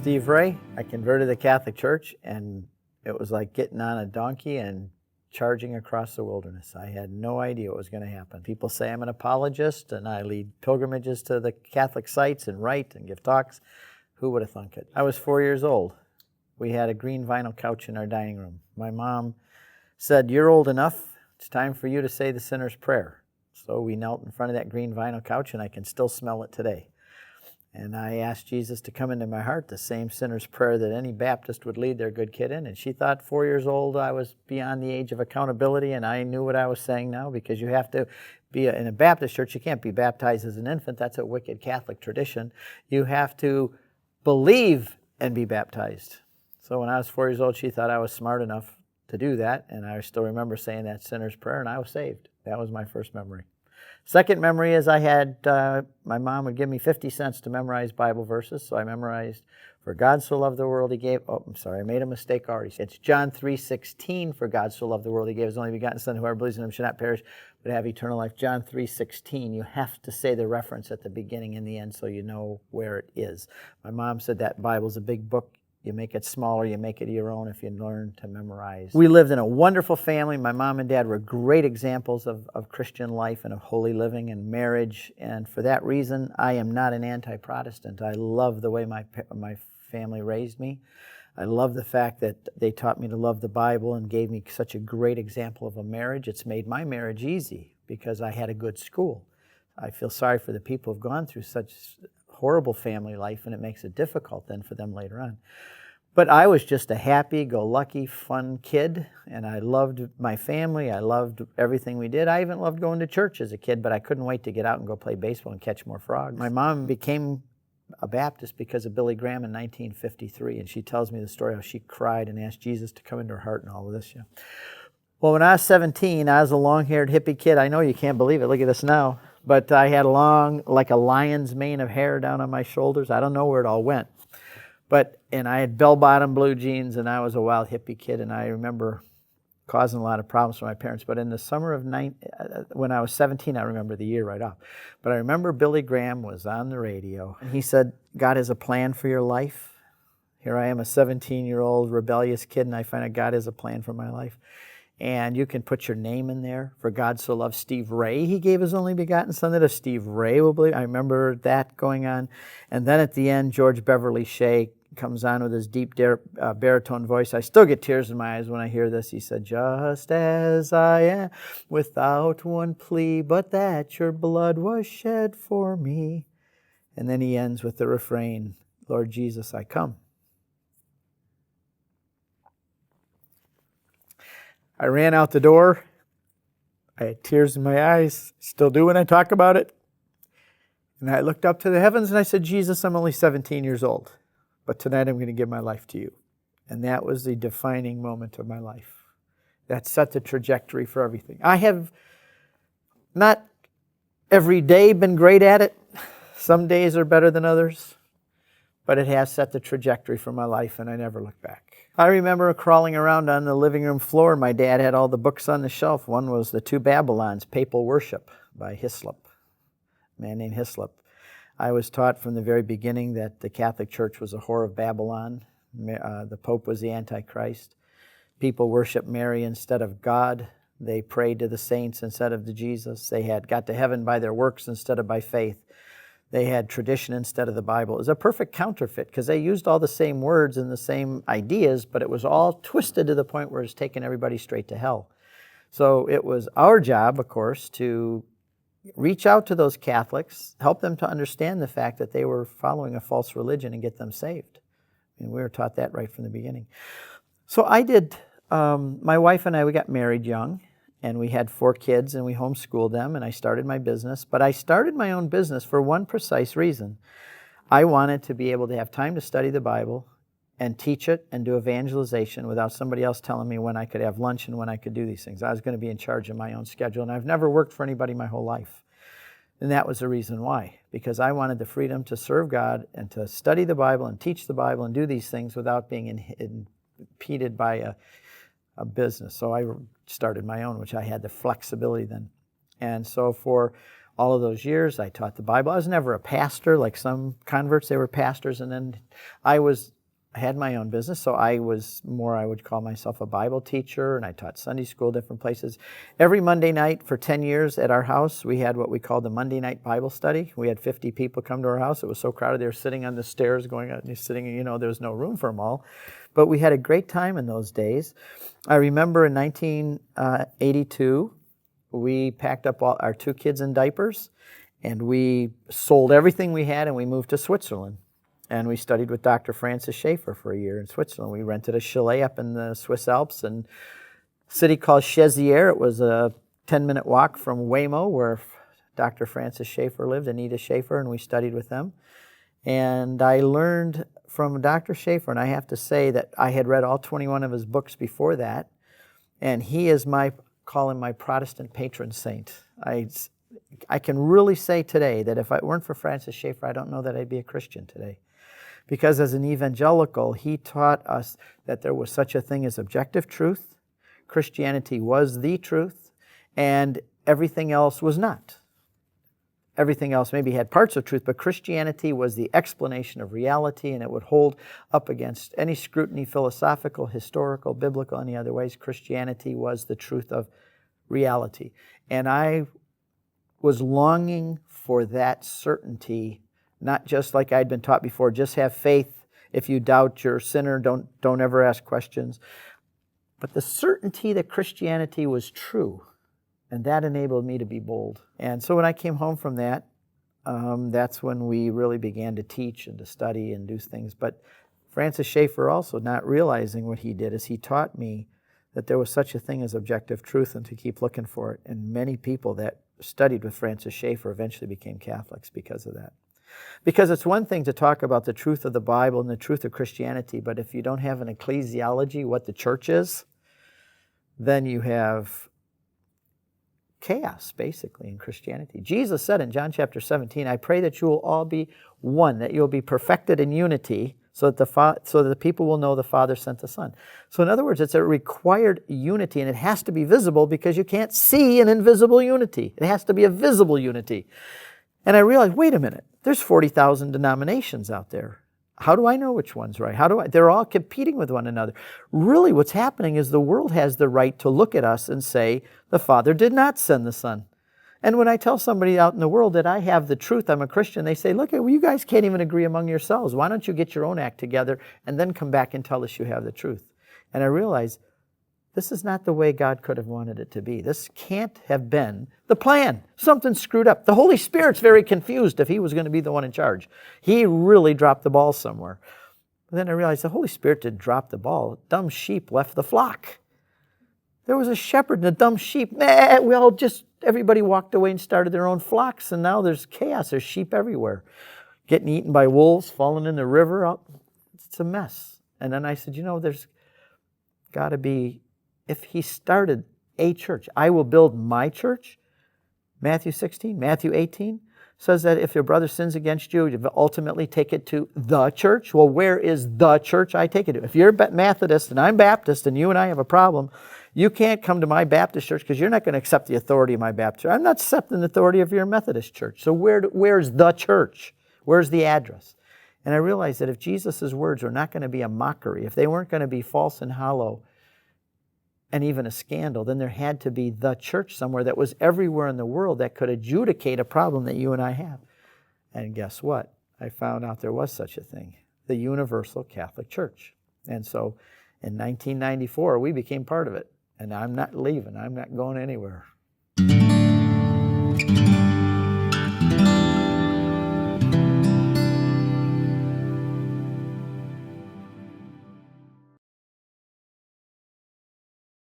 Steve Ray. I converted to the Catholic Church, and it was like getting on a donkey and charging across the wilderness. I had no idea what was going to happen. People say I'm an apologist, and I lead pilgrimages to the Catholic sites and write and give talks. Who would have thunk it? I was 4 years old. We had a green vinyl couch in our dining room. My mom said, "You're old enough. It's time for you to say the sinner's prayer." So we knelt in front of that green vinyl couch, and I can still smell it today. And I asked Jesus to come into my heart, the same sinner's prayer that any Baptist would lead their good kid in. And she thought 4 years old I was beyond the age of accountability, and I knew what I was saying now, because you have to be in a Baptist church. You can't be baptized as an infant. That's a wicked Catholic tradition. You have to believe and be baptized. So when I was 4 years old, she thought I was smart enough to do that, and I still remember saying that sinner's prayer, and I was saved. That was my first memory. Second memory is I had, my mom would give me 50 cents to memorize Bible verses, so I memorized, "For God so loved the world, He gave," I made a mistake already. It's John 3:16, "For God so loved the world, He gave His only begotten Son, whoever believes in Him should not perish, but have eternal life." John 3:16, you have to say the reference at the beginning and the end so you know where it is. My mom said that Bible's a big book. You make it smaller, you make it your own if you learn to memorize. We lived in a wonderful family. My mom and dad were great examples of Christian life and of holy living and marriage. And for that reason, I am not an anti-Protestant. I love the way my family raised me. I love the fact that they taught me to love the Bible and gave me such a great example of a marriage. It's made my marriage easy because I had a good school. I feel sorry for the people who've gone through such horrible family life, and it makes it difficult then for them later on. But I was just a happy-go-lucky, fun kid, and I loved my family. I loved everything we did. I even loved going to church as a kid, but I couldn't wait to get out and go play baseball and catch more frogs. My mom became a Baptist because of Billy Graham in 1953, and she tells me the story how she cried and asked Jesus to come into her heart and all of this. Yeah. Well, when I was 17, I was a long-haired hippie kid. I know you can't believe it. Look at this now. But I had long, like a lion's mane of hair down on my shoulders. I don't know where it all went. And I had bell-bottom blue jeans, and I was a wild hippie kid, and I remember causing a lot of problems for my parents. But in the summer of when I was 17, I remember the year right off. But I remember Billy Graham was on the radio, and he said, "God has a plan for your life." Here I am, a 17-year-old rebellious kid, and I find out God has a plan for my life. And you can put your name in there. "For God so loved Steve Ray, He gave His only begotten Son, that if Steve Ray will believe." I remember that going on. And then at the end, George Beverly Shea comes on with his deep baritone voice. I still get tears in my eyes when I hear this. He said, "Just as I am, without one plea, but that your blood was shed for me." And then he ends with the refrain, "Lord Jesus, I come." I ran out the door. I had tears in my eyes. Still do when I talk about it. And I looked up to the heavens and I said, "Jesus, I'm only 17 years old, but tonight I'm going to give my life to you." And that was the defining moment of my life. That set the trajectory for everything. I have not every day been great at it. Some days are better than others. But it has set the trajectory for my life, and I never look back. I remember crawling around on the living room floor. My dad had all the books on the shelf. One was The Two Babylons, Papal Worship by Hislop, a man named Hislop. I was taught from the very beginning that the Catholic Church was a whore of Babylon. The Pope was the Antichrist. People worshiped Mary instead of God. They prayed to the saints instead of to Jesus. They had got to heaven by their works instead of by faith. They had tradition instead of the Bible. It was a perfect counterfeit because they used all the same words and the same ideas, but it was all twisted to the point where it's taking everybody straight to hell. So it was our job, of course, to reach out to those Catholics, help them to understand the fact that they were following a false religion and get them saved. And we were taught that right from the beginning. So I did, my wife and I, we got married young. And we had 4 kids, and we homeschooled them, and I started my business. But I started my own business for one precise reason. I wanted to be able to have time to study the Bible and teach it and do evangelization without somebody else telling me when I could have lunch and when I could do these things. I was going to be in charge of my own schedule, and I've never worked for anybody my whole life. And that was the reason why, because I wanted the freedom to serve God and to study the Bible and teach the Bible and do these things without being impeded by a business. So I started my own, which I had the flexibility then. And so for all of those years, I taught the Bible. I was never a pastor like some converts. They were pastors. And then I was I had my own business, so I would call myself a Bible teacher, and I taught Sunday school different places. Every Monday night for 10 years at our house, we had what we called the Monday night Bible study. We had 50 people come to our house. It was so crowded, they were sitting on the stairs going out and sitting, there was no room for them all. But we had a great time in those days. I remember in 1982, we packed up all our 2 kids in diapers, and we sold everything we had, and we moved to Switzerland. And we studied with Dr. Francis Schaeffer for a year in Switzerland. We rented a chalet up in the Swiss Alps in a city called Chézières. It was a 10-minute walk from Waymo, where Dr. Francis Schaeffer lived, Anita Schaeffer, and we studied with them. And I learned from Dr. Schaeffer, and I have to say that I had read all 21 of his books before that, and he is call him my Protestant patron saint. I can really say today that if it weren't for Francis Schaeffer, I don't know that I'd be a Christian today. Because as an evangelical, he taught us that there was such a thing as objective truth. Christianity was the truth, and everything else was not. Everything else maybe had parts of truth, but Christianity was the explanation of reality, and it would hold up against any scrutiny, philosophical, historical, biblical, any other ways. Christianity was the truth of reality. And I was longing for that certainty, not just like I'd been taught before, just have faith. If you doubt, you're a sinner, don't ever ask questions. But the certainty that Christianity was true, and that enabled me to be bold. And so when I came home from that, that's when we really began to teach and to study and do things. But Francis Schaeffer also, not realizing what he did, is he taught me that there was such a thing as objective truth and to keep looking for it. And many people that studied with Francis Schaeffer eventually became Catholics because of that. Because it's one thing to talk about the truth of the Bible and the truth of Christianity, but if you don't have an ecclesiology, what the church is, then you have chaos, basically, in Christianity. Jesus said in John chapter 17, I pray that you will all be one, that you'll be perfected in unity, so that the people will know the Father sent the Son. So in other words, it's a required unity, and it has to be visible because you can't see an invisible unity. It has to be a visible unity. And I realized, wait a minute, there's 40,000 denominations out there. How do I know which one's right? They're all competing with one another. Really, what's happening is the world has the right to look at us and say, the Father did not send the Son. And when I tell somebody out in the world that I have the truth, I'm a Christian, they say, look, you guys can't even agree among yourselves. Why don't you get your own act together and then come back and tell us you have the truth? And I realize this is not the way God could have wanted it to be. This can't have been the plan. Something screwed up. The Holy Spirit's very confused if he was going to be the one in charge. He really dropped the ball somewhere. But then I realized the Holy Spirit didn't drop the ball. Dumb sheep left the flock. There was a shepherd and a dumb sheep. Everybody walked away and started their own flocks, and now there's chaos. There's sheep everywhere. Getting eaten by wolves, falling in the river. It's a mess. And then I said, there's got to be, if he started a church, I will build my church. Matthew 16, Matthew 18 says that if your brother sins against you, you ultimately take it to the church. Well, where is the church I take it to? If you're Methodist and I'm Baptist and you and I have a problem, you can't come to my Baptist church because you're not going to accept the authority of my Baptist church. I'm not accepting the authority of your Methodist church. So where's the church? Where's the address? And I realized that if Jesus' words were not going to be a mockery, if they weren't going to be false and hollow, and even a scandal, then there had to be the church somewhere that was everywhere in the world that could adjudicate a problem that you and I have. And guess what? I found out there was such a thing, the Universal Catholic Church. And so in 1994, we became part of it. And I'm not leaving. I'm not going anywhere.